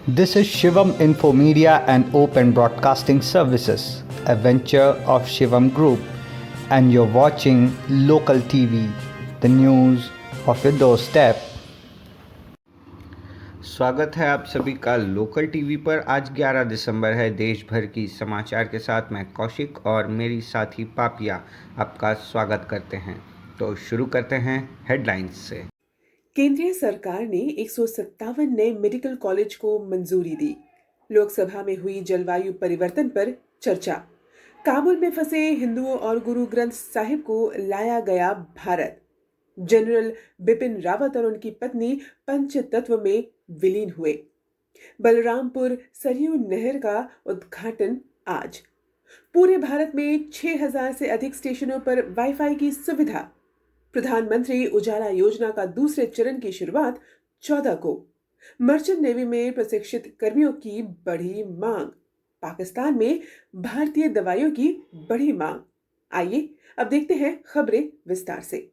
This is Shivam Info Media and Open Broadcasting Services, a venture of Shivam Group, and you're watching Local TV, the news of your doorstep. स्वागत है आप सभी का local TV पर। आज 11 दिसंबर है। देश भर की समाचार के साथ मैं कौशिक और मेरी साथी पापिया आपका स्वागत करते हैं। तो शुरू करते हैं हेडलाइंस से। केंद्रीय सरकार ने 157 नए मेडिकल कॉलेज को मंजूरी दी। लोकसभा में हुई जलवायु परिवर्तन पर चर्चा। काबुल में फंसे हिंदुओं और गुरु ग्रंथ साहिब को लाया गया भारत। जनरल बिपिन रावत और उनकी पत्नी पंचतत्व में विलीन हुए। बलरामपुर सरयू नहर का उद्घाटन आज। पूरे भारत में 6000 से अधिक स्टेशनों पर वाईफाई की सुविधा। प्रधानमंत्री उजाला योजना का दूसरे चरण की शुरुआत 14 को। मर्चेंट नेवी में प्रशिक्षित कर्मियों की बढ़ी मांग। पाकिस्तान में भारतीय दवाइयों की बढ़ी मांग। आइए अब देखते हैं खबरें विस्तार से।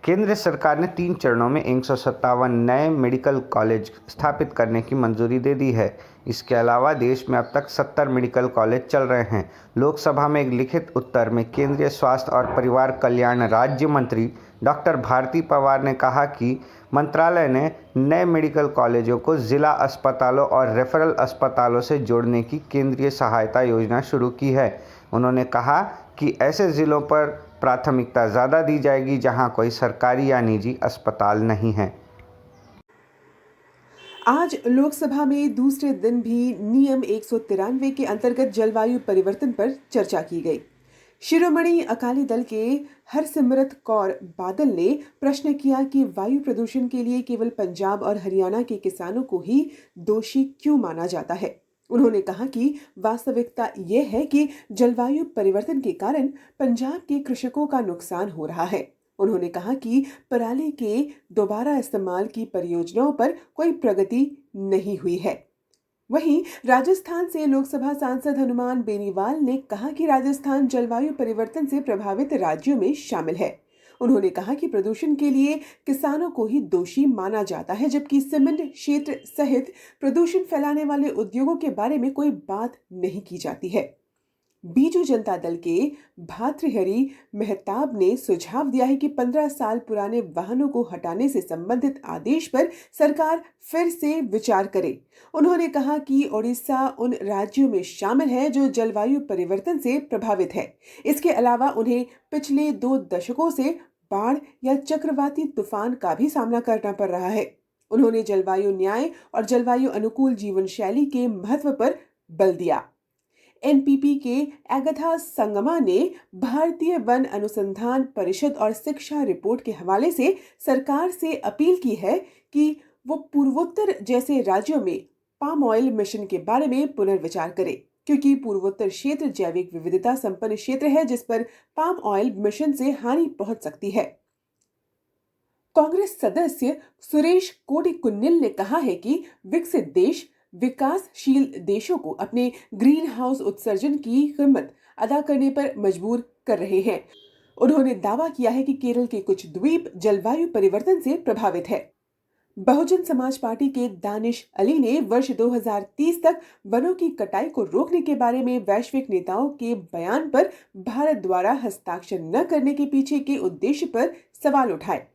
केंद्र सरकार ने 3 चरणों में 157 नए मेडिकल कॉलेज स्थापित करने की मंजूरी दे दी है। इसके अलावा देश में अब तक 70 मेडिकल कॉलेज चल रहे हैं। लोकसभा में एक लिखित उत्तर में केंद्रीय स्वास्थ्य और परिवार कल्याण राज्य मंत्री डॉक्टर भारती पवार ने कहा कि मंत्रालय ने नए मेडिकल कॉलेजों को जिला अस्पतालों और रेफरल अस्पतालों से जोड़ने की केंद्रीय सहायता योजना शुरू की है। उन्होंने कहा कि ऐसे जिलों पर प्राथमिकता ज़्यादा दी जाएगी जहां कोई सरकारी या निजी अस्पताल नहीं है। आज लोकसभा में दूसरे दिन भी नियम 193 के अंतर्गत जलवायु परिवर्तन पर चर्चा की गई। शिरोमणि अकाली दल के हरसिमरत कौर बादल ने प्रश्न किया कि वायु प्रदूषण के लिए केवल पंजाब और हरियाणा के किसानों को ही दोषी क्यों माना जाता है। उन्होंने कहा कि वास्तविकता यह है कि जलवायु परिवर्तन के कारण पंजाब के कृषकों का नुकसान हो रहा है। उन्होंने कहा कि पराली के दोबारा इस्तेमाल की परियोजनाओं पर कोई प्रगति नहीं हुई है। वहीं राजस्थान से लोकसभा सांसद हनुमान बेनीवाल ने कहा कि राजस्थान जलवायु परिवर्तन से प्रभावित राज्यों में शामिल है। उन्होंने कहा कि प्रदूषण के लिए किसानों को ही दोषी माना जाता है, जबकि सीमेंट क्षेत्र सहित प्रदूषण फैलाने वाले उद्योगों के बारे में कोई बात नहीं की जाती है। बीजू जनता दल के भातृहरि मेहताब ने सुझाव दिया है कि 15 साल पुराने वाहनों को हटाने से संबंधित आदेश पर सरकार फिर से विचार करे। उन्होंने कहा कि ओडिशा उन राज्यों में शामिल है जो जलवायु परिवर्तन से प्रभावित है। इसके अलावा उन्हें पिछले 2 दशकों से बाढ़ या चक्रवाती तूफान का भी सामना करना पड़ रहा है। उन्होंने जलवायु न्याय और जलवायु अनुकूल जीवन शैली के महत्व पर बल दिया। एनपीपी के एगथा संगमा ने भारतीय वन अनुसंधान परिषद और शिक्षा रिपोर्ट के हवाले से सरकार से अपील की है कि वो पूर्वोत्तर जैसे राज्यों में पाम ऑयल मिशन के बारे में पुनर्विचार करे, क्योंकि पूर्वोत्तर क्षेत्र जैविक विविधता संपन्न क्षेत्र है जिस पर पाम ऑयल मिशन से हानि पहुंच सकती है। कांग्रेस सदस्य सुरेश कोडिकुन्निल ने कहा है कि विकसित देश विकासशील देशों को अपने ग्रीन हाउस उत्सर्जन की कीमत अदा करने पर मजबूर कर रहे हैं। उन्होंने दावा किया है कि केरल के कुछ द्वीप जलवायु परिवर्तन से प्रभावित है। बहुजन समाज पार्टी के दानिश अली ने वर्ष 2030 तक वनों की कटाई को रोकने के बारे में वैश्विक नेताओं के बयान पर भारत द्वारा हस्ताक्षर न करने के पीछे के उद्देश्य पर सवाल उठाए।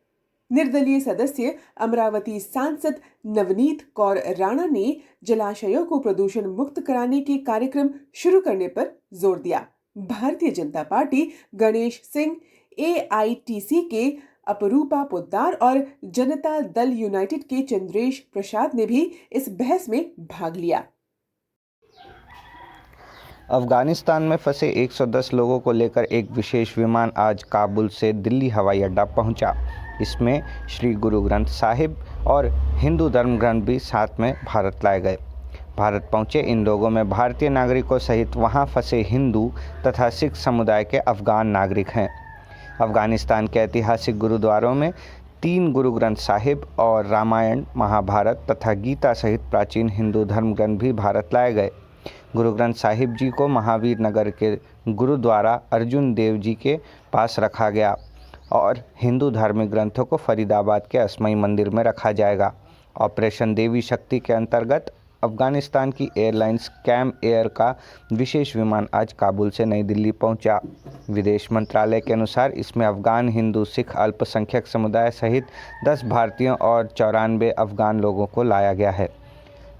निर्दलीय सदस्य अमरावती सांसद नवनीत कौर राणा ने जलाशयों को प्रदूषण मुक्त कराने के कार्यक्रम शुरू करने पर जोर दिया। भारतीय जनता पार्टी गणेश सिंह, एआईटीसी के अपरूपा पोद्दार और जनता दल यूनाइटेड के चंद्रेश प्रसाद ने भी इस बहस में भाग लिया। अफगानिस्तान में फंसे 110 लोगों को लेकर एक विशेष विमान आज काबुल से दिल्ली हवाई अड्डा पहुंचा। इसमें श्री गुरु ग्रंथ साहिब और हिंदू धर्म ग्रंथ भी साथ में भारत लाए गए। भारत पहुंचे इन लोगों में भारतीय नागरिकों सहित वहां फंसे हिंदू तथा सिख समुदाय के अफगान नागरिक हैं। अफगानिस्तान के ऐतिहासिक गुरुद्वारों में 3 गुरु ग्रंथ साहिब और रामायण, महाभारत तथा गीता सहित प्राचीन हिंदू धर्म ग्रंथ भी भारत लाए गए। गुरु ग्रंथ साहिब जी को महावीर नगर के गुरुद्वारा अर्जुन देव जी के पास रखा गया और हिंदू धार्मिक ग्रंथों को फरीदाबाद के असमई मंदिर में रखा जाएगा। ऑपरेशन देवी शक्ति के अंतर्गत अफगानिस्तान की एयरलाइंस कैम एयर का विशेष विमान आज काबुल से नई दिल्ली पहुंचा। विदेश मंत्रालय के अनुसार इसमें अफगान हिंदू सिख अल्पसंख्यक समुदाय सहित 10 भारतीयों और 94 अफगान लोगों को लाया गया है।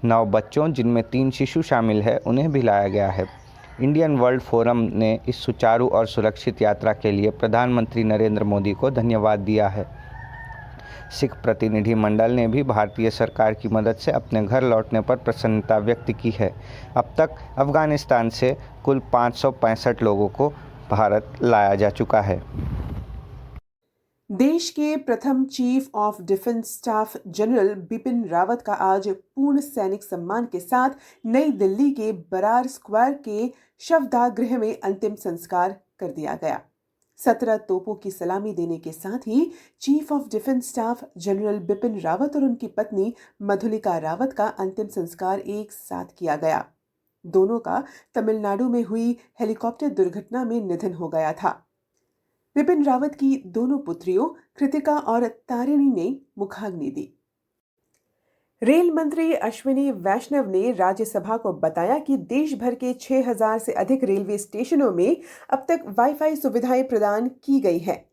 9 बच्चों, जिनमें 3 शिशु शामिल है, उन्हें भी लाया गया है। इंडियन वर्ल्ड फोरम ने इस सुचारू और सुरक्षित यात्रा के लिए प्रधानमंत्री नरेंद्र मोदी को धन्यवाद दिया है। सिख प्रतिनिधिमंडल ने भी भारतीय सरकार की मदद से अपने घर लौटने पर प्रसन्नता व्यक्त की है। अब तक अफगानिस्तान से कुल 565 लोगों को भारत लाया जा चुका है। देश के प्रथम chief of defence staff general Bipin Rawat का आज पूर्ण सैनिक सम्मान के साथ नई दिल्ली के बरार स्क्वायर के शवदाह गृह में अंतिम संस्कार कर दिया गया। 17 तोपों की सलामी देने के साथ ही chief of defence staff general Bipin Rawat और उनकी पत्नी मधुलिका रावत का अंतिम संस्कार एक साथ किया गया। दोनों का तमिलनाडु में हुई हेलीकॉप्टर दुर्घटना में निधन हो गया था। बिपिन रावत की दोनों पुत्रियों कृतिका और तारिणी ने मुखाग्नि दी। रेल मंत्री अश्विनी वैष्णव ने राज्यसभा को बताया कि देश भर के 6000 से अधिक रेलवे स्टेशनों में अब तक वाईफाई सुविधाएं प्रदान की गई है।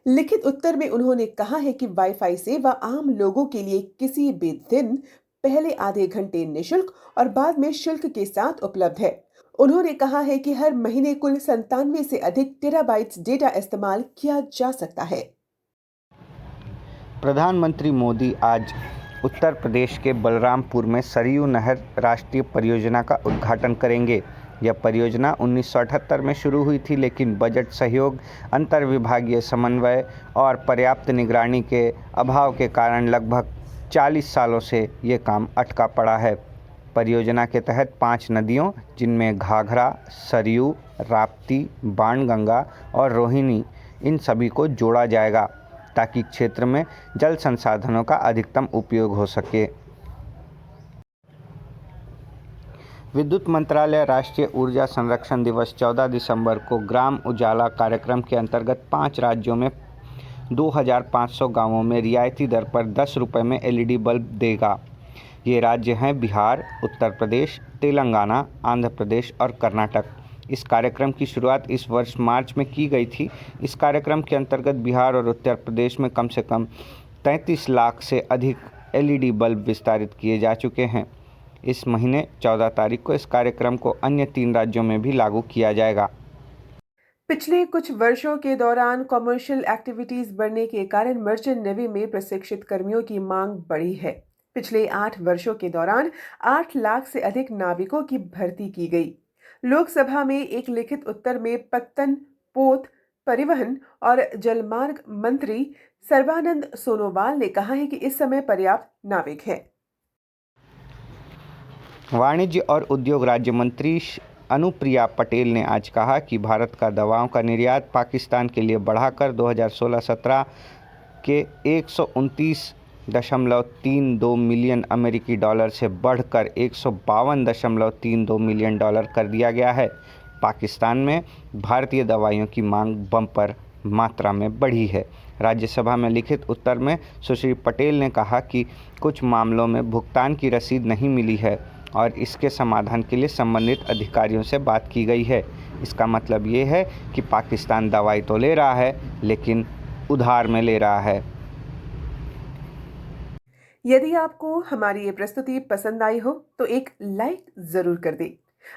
लिखित उत्तर में उन्होंने कहा है कि वाईफाई सेवा आम लोगों के लिए किसी भी दिन पहले आधे घंटे निःशुल्क और बाद में शुल्क के साथ उपलब्ध है। उन्होंने कहा है कि हर महीने कुल 97 से अधिक टेराबाइट्स डेटा इस्तेमाल किया जा सकता है। प्रधानमंत्री मोदी आज उत्तर प्रदेश के बलरामपुर में सरयू नहर राष्ट्रीय परियोजना का उद्घाटन करेंगे। यह परियोजना 1978 में शुरू हुई थी, लेकिन बजट सहयोग, अंतर्विभागीय समन्वय और पर्याप्त निगरानी के अभाव के कारण लगभग 40 सालों से ये काम अटका पड़ा है। परियोजना के तहत 5 नदियों, जिनमें घाघरा, सरयू, राप्ती, बाणगंगा और रोहिणी, इन सभी को जोड़ा जाएगा ताकि क्षेत्र में जल संसाधनों का अधिकतम उपयोग हो सके। विद्युत मंत्रालय राष्ट्रीय ऊर्जा संरक्षण दिवस 14 दिसंबर को ग्राम उजाला कार्यक्रम के अंतर्गत 5 राज्यों में 2500 गांवों में रियायती दर पर 10 रुपये में LED बल्ब देगा। ये राज्य हैं बिहार, उत्तर प्रदेश, तेलंगाना, आंध्र प्रदेश और कर्नाटक। इस कार्यक्रम की शुरुआत इस वर्ष मार्च में की गई थी। इस कार्यक्रम के अंतर्गत बिहार और उत्तर प्रदेश में कम से कम 33 लाख से अधिक LED बल्ब वितरित किए जा चुके हैं। इस महीने 14 तारीख को इस कार्यक्रम को अन्य 3 राज्यों में भी लागू किया जाएगा। पिछले कुछ वर्षों के दौरान कॉमर्शियल एक्टिविटीज बढ़ने के कारण मर्चेंट नेवी में प्रशिक्षित कर्मियों की मांग बढ़ी है। पिछले 8 वर्षों के दौरान 8 लाख से अधिक नाविकों की भर्ती की गई। लोकसभा में एक लिखित उत्तर में पत्तन, पोत, परिवहन और जलमार्ग मंत्री सर्बानंद सोनोवाल ने कहा है कि इस समय पर्याप्त नाविक हैं। वाणिज्य और उद्योग राज्य मंत्री अनुप्रिया पटेल ने आज कहा कि भारत का दवाओं का निर्यात पाकिस्तान के लिए बढ़ाकर 2016-17 के 129.32 मिलियन अमेरिकी डॉलर से बढ़कर 152.32 मिलियन डॉलर कर दिया गया है। पाकिस्तान में भारतीय दवाइयों की मांग बम्पर मात्रा में बढ़ी है। राज्यसभा में लिखित उत्तर में सुश्री पटेल ने कहा कि कुछ मामलों में भुगतान की रसीद नहीं मिली है और इसके समाधान के लिए संबंधित अधिकारियों से बात की गई है। इसका मतलब ये है कि पाकिस्तान दवाई तो ले रहा है, लेकिन उधार में ले रहा है। यदि आपको हमारी ये प्रस्तुति पसंद आई हो तो एक लाइक जरूर कर दें।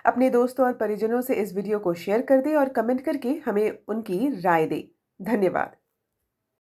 अपने दोस्तों और परिजनों से इस वीडियो को शेयर कर दें और कमेंट करके हमें उनकी राय दें। धन्यवाद।